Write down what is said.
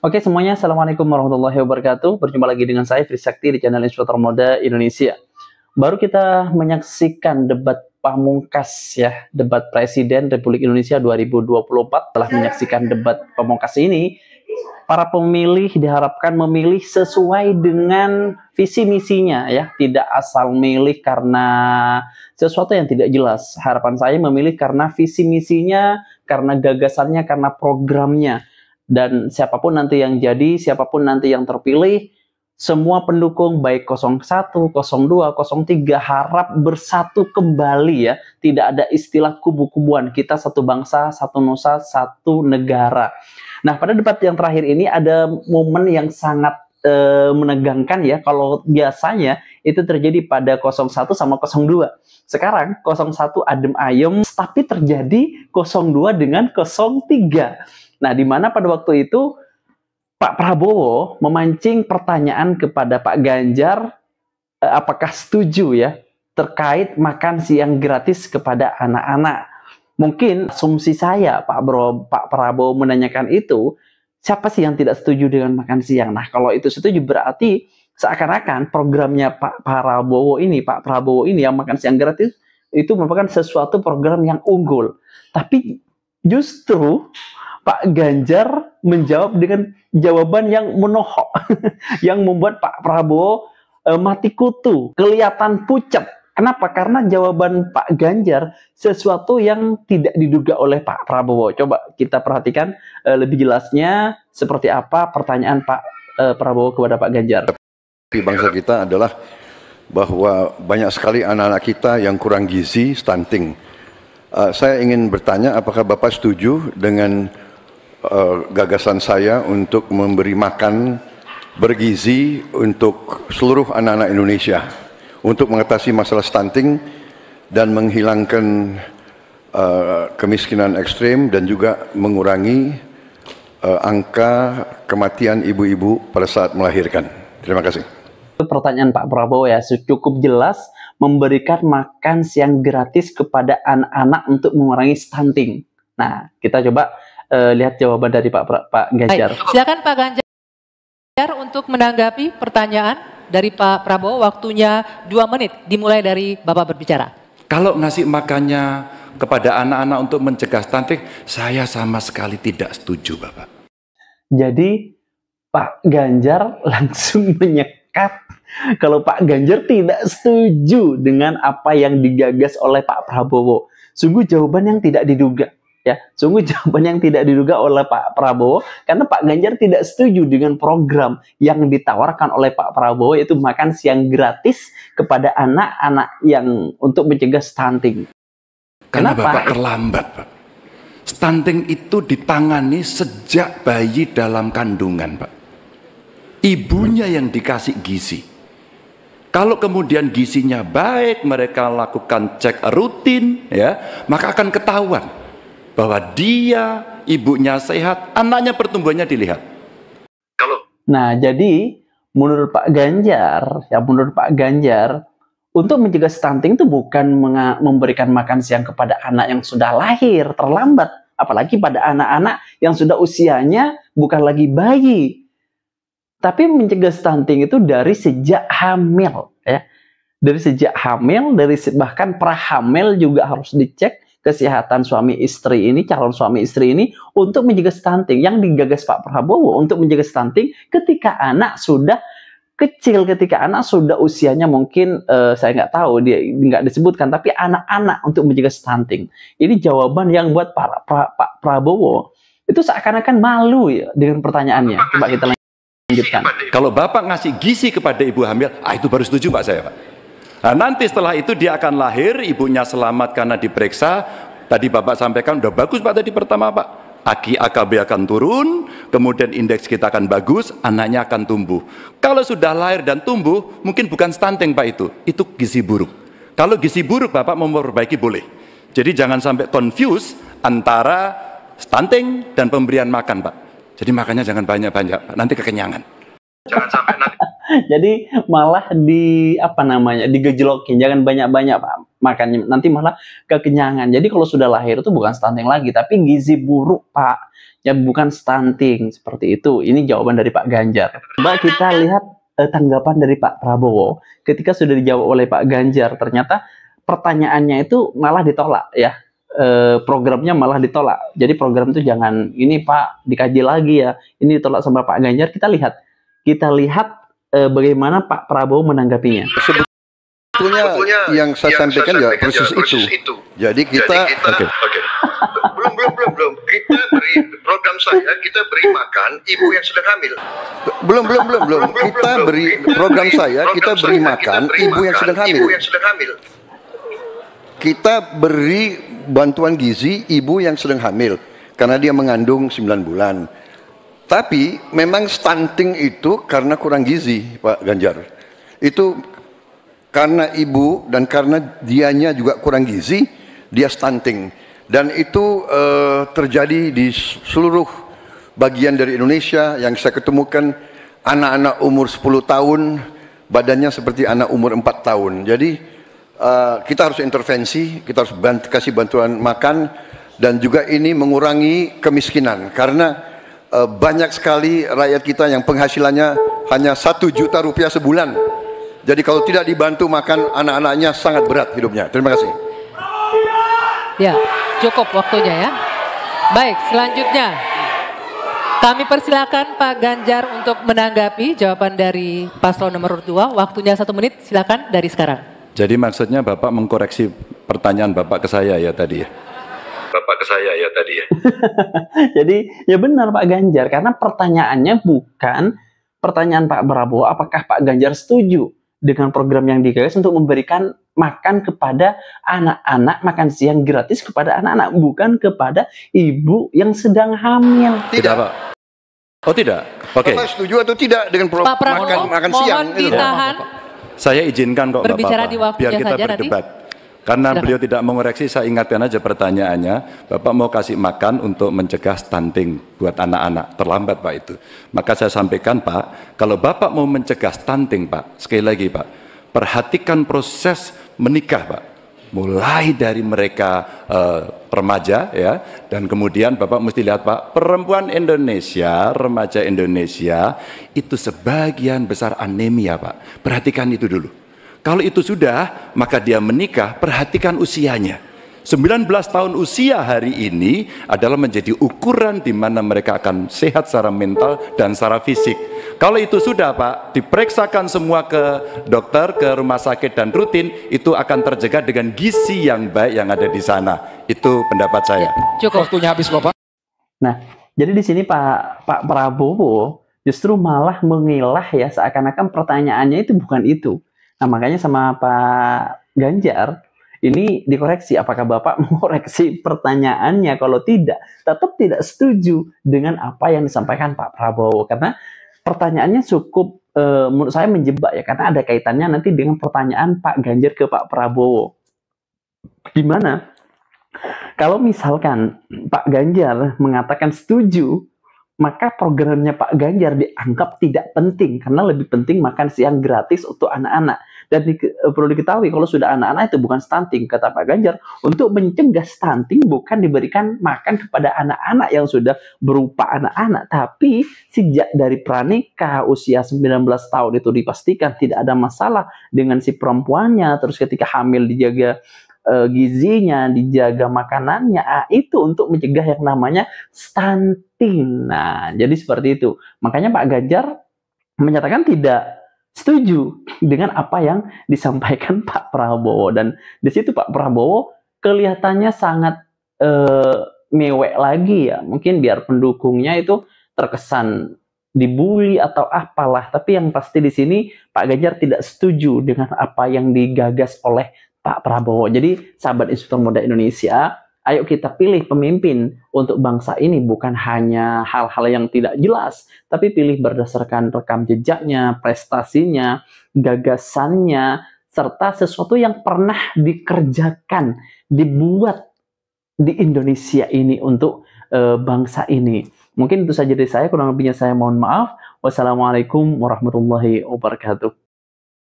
Oke semuanya, Assalamualaikum warahmatullahi wabarakatuh. Berjumpa lagi dengan saya, Fri Sakti, di channel Inspirator Muda Indonesia. Baru kita menyaksikan debat pamungkas ya, debat Presiden Republik Indonesia 2024. Setelah menyaksikan debat pamungkas ini, para pemilih diharapkan memilih sesuai dengan visi misinya ya, tidak asal milih karena sesuatu yang tidak jelas. Harapan saya memilih karena visi misinya, karena gagasannya, karena programnya. Dan siapapun nanti yang jadi, siapapun nanti yang terpilih, semua pendukung baik 01, 02, 03 harap bersatu kembali ya. Tidak ada istilah kubu-kubuan. Kita satu bangsa, satu nusa, satu negara. Nah, pada debat yang terakhir ini ada momen yang sangat menegangkan ya. Kalau biasanya itu terjadi pada 01 sama 02. Sekarang 01 adem ayem, tapi terjadi 02 dengan 03. Nah, di mana pada waktu itu Pak Prabowo memancing pertanyaan kepada Pak Ganjar, apakah setuju ya terkait makan siang gratis kepada anak-anak. Mungkin asumsi saya Pak Prabowo menanyakan itu, siapa sih yang tidak setuju dengan makan siang? Nah, kalau itu setuju berarti seakan-akan programnya Pak Prabowo ini yang makan siang gratis itu merupakan sesuatu program yang unggul. Tapi justru Pak Ganjar menjawab dengan jawaban yang menohok, yang membuat Pak Prabowo mati kutu, kelihatan pucat. Kenapa? Karena jawaban Pak Ganjar sesuatu yang tidak diduga oleh Pak Prabowo. Coba kita perhatikan lebih jelasnya seperti apa pertanyaan Pak Prabowo kepada Pak Ganjar. Bangsa kita adalah bahwa banyak sekali anak-anak kita yang kurang gizi, stunting. Saya ingin bertanya, apakah Bapak setuju dengan gagasan saya untuk memberi makan bergizi untuk seluruh anak-anak Indonesia untuk mengatasi masalah stunting dan menghilangkan kemiskinan ekstrim dan juga mengurangi angka kematian ibu-ibu pada saat melahirkan. Terima kasih. Pertanyaan Pak Prabowo ya cukup jelas, memberikan makan siang gratis kepada anak-anak untuk mengurangi stunting. Nah, kita coba lihat jawaban dari Pak Ganjar. Baik, silakan Pak Ganjar untuk menanggapi pertanyaan dari Pak Prabowo. Waktunya 2 menit, dimulai dari Bapak berbicara. Kalau ngasih makannya kepada anak-anak untuk mencegah stunting, saya sama sekali tidak setuju, Bapak. Jadi Pak Ganjar langsung menyekat kalau Pak Ganjar tidak setuju dengan apa yang digagas oleh Pak Prabowo. Sungguh jawaban yang tidak diduga. Ya, sungguh jawaban yang tidak diduga oleh Pak Prabowo, karena Pak Ganjar tidak setuju dengan program yang ditawarkan oleh Pak Prabowo, yaitu makan siang gratis kepada anak-anak yang untuk mencegah stunting. Karena Bapak terlambat, Pak. Stunting itu ditangani sejak bayi dalam kandungan, Pak. Ibunya yang dikasih gizi. Kalau kemudian gizinya baik, mereka lakukan cek rutin, ya, maka akan ketahuan bahwa dia, ibunya sehat, anaknya pertumbuhannya dilihat. Nah, jadi menurut Pak Ganjar, untuk mencegah stunting itu bukan memberikan makan siang kepada anak yang sudah lahir terlambat, apalagi pada anak-anak yang sudah usianya bukan lagi bayi. Tapi mencegah stunting itu dari sejak hamil, ya. Dari sejak hamil, bahkan prahamil juga harus dicek kesehatan suami istri ini, calon suami istri ini untuk mencegah stunting. Yang digagas Pak Prabowo untuk mencegah stunting ketika anak sudah kecil, ketika anak sudah usianya mungkin saya nggak tahu, dia nggak disebutkan, tapi anak-anak untuk mencegah stunting. Ini jawaban yang buat Pak Prabowo itu seakan-akan malu ya dengan pertanyaannya. Coba kita lanjutkan. Kalau Bapak ngasih gizi kepada ibu hamil, itu baru setuju Pak saya, Pak. Nah, nanti setelah itu dia akan lahir, ibunya selamat karena diperiksa. Tadi Bapak sampaikan udah bagus Pak tadi pertama Pak. AKB akan turun, kemudian indeks kita akan bagus, anaknya akan tumbuh. Kalau sudah lahir dan tumbuh, mungkin bukan stunting Pak itu gizi buruk. Kalau gizi buruk Bapak mau memperbaiki boleh. Jadi jangan sampai confuse antara stunting dan pemberian makan Pak. Jadi makannya jangan banyak-banyak Pak, nanti kekenyangan. Jangan sampai nanti. Jadi malah digejlokin, jangan banyak-banyak Pak. makannya, nanti malah kekenyangan. Jadi kalau sudah lahir itu bukan stunting lagi, tapi gizi buruk, Pak. Ya bukan stunting, seperti itu. Ini jawaban dari Pak Ganjar. Coba kita lihat tanggapan dari Pak Prabowo ketika sudah dijawab oleh Pak Ganjar. Ternyata pertanyaannya itu malah ditolak ya. Programnya malah ditolak. Jadi program itu jangan ini Pak dikaji lagi ya. Ini ditolak sama Pak Ganjar. Kita lihat bagaimana Pak Prabowo menanggapinya. Sebetulnya yang saya sampaikan ya persis itu. Jadi kita belum kita beri program saya, kita beri makan ibu yang sedang hamil. Belum. Kita beri program saya, kita beri makan ibu yang sedang hamil. Kita beri bantuan gizi ibu yang sedang hamil karena dia mengandung 9 bulan. Tapi memang stunting itu karena kurang gizi, Pak Ganjar. Itu karena ibu dan karena dianya juga kurang gizi, dia stunting. Dan itu terjadi di seluruh bagian dari Indonesia. Yang saya ketemukan anak-anak umur 10 tahun badannya seperti anak umur 4 tahun. Jadi kita harus intervensi, kita harus kasih bantuan makan, dan juga ini mengurangi kemiskinan karena banyak sekali rakyat kita yang penghasilannya hanya 1 juta rupiah sebulan. Jadi kalau tidak dibantu makan anak-anaknya sangat berat hidupnya. Terima kasih. Ya, cukup waktunya ya. Baik, selanjutnya kami persilakan Pak Ganjar untuk menanggapi jawaban dari paslon nomor 2. Waktunya 1 menit, silakan dari sekarang. Jadi maksudnya Bapak mengkoreksi pertanyaan Bapak ke saya ya tadi ya? Jadi ya benar Pak Ganjar, karena pertanyaannya bukan pertanyaan Pak Prabowo apakah Pak Ganjar setuju dengan program yang digagas untuk memberikan makan kepada anak-anak, makan siang gratis kepada anak-anak, bukan kepada ibu yang sedang hamil. Tidak Pak. Oh tidak? Oke. Bapak setuju atau tidak dengan Pak Prabowo, makan siang? mohon ditahan. Saya izinkan kok Berbicara Bapak, di waktunya biar kita saja berdebat. nanti. Karena Silakan. beliau tidak mengoreksi, saya ingatkan aja pertanyaannya. Bapak mau kasih makan untuk mencegah stunting buat anak-anak. Terlambat Pak itu. Maka saya sampaikan Pak, kalau Bapak mau mencegah stunting Pak, sekali lagi Pak, perhatikan proses menikah Pak. Mulai dari mereka remaja ya, dan kemudian Bapak mesti lihat Pak, perempuan Indonesia, remaja Indonesia itu sebagian besar anemia Pak. Perhatikan itu dulu. Kalau itu sudah, maka dia menikah, perhatikan usianya. 19 tahun usia hari ini adalah menjadi ukuran di mana mereka akan sehat secara mental dan secara fisik. Kalau itu sudah Pak, diperiksakan semua ke dokter, ke rumah sakit dan rutin, itu akan terjaga dengan gizi yang baik yang ada di sana. Itu pendapat saya. Cukup. Waktunya habis Bapak. Nah, jadi di sini Pak Prabowo justru malah mengilah ya, seakan-akan pertanyaannya itu bukan itu. Nah, makanya sama Pak Ganjar ini dikoreksi, apakah Bapak mengoreksi pertanyaannya? Kalau tidak, tetap tidak setuju dengan apa yang disampaikan Pak Prabowo. Karena pertanyaannya cukup menurut saya menjebak ya, karena ada kaitannya nanti dengan pertanyaan Pak Ganjar ke Pak Prabowo. Gimana? Kalau misalkan Pak Ganjar mengatakan setuju, maka programnya Pak Ganjar dianggap tidak penting karena lebih penting makan siang gratis untuk anak-anak. Dan perlu diketahui kalau sudah anak-anak itu bukan stunting, kata Pak Ganjar. Untuk mencegah stunting bukan diberikan makan kepada anak-anak yang sudah berupa anak-anak, tapi sejak dari pranikah usia 19 tahun itu dipastikan tidak ada masalah dengan si perempuannya, terus ketika hamil dijaga gizinya, dijaga makanannya, itu untuk mencegah yang namanya stunting. Nah, jadi seperti itu. Makanya Pak Ganjar menyatakan tidak setuju dengan apa yang disampaikan Pak Prabowo. Dan di situ Pak Prabowo kelihatannya sangat mewek lagi ya. Mungkin biar pendukungnya itu terkesan dibully atau apalah. Tapi yang pasti di sini Pak Ganjar tidak setuju dengan apa yang digagas oleh Pak Prabowo. Jadi sahabat Inspektur Muda Indonesia, ayo kita pilih pemimpin untuk bangsa ini, bukan hanya hal-hal yang tidak jelas, tapi pilih berdasarkan rekam jejaknya, prestasinya, gagasannya, serta sesuatu yang pernah dikerjakan, dibuat di Indonesia ini untuk bangsa ini. Mungkin itu saja dari saya, kurang lebihnya saya mohon maaf. Wassalamualaikum warahmatullahi wabarakatuh.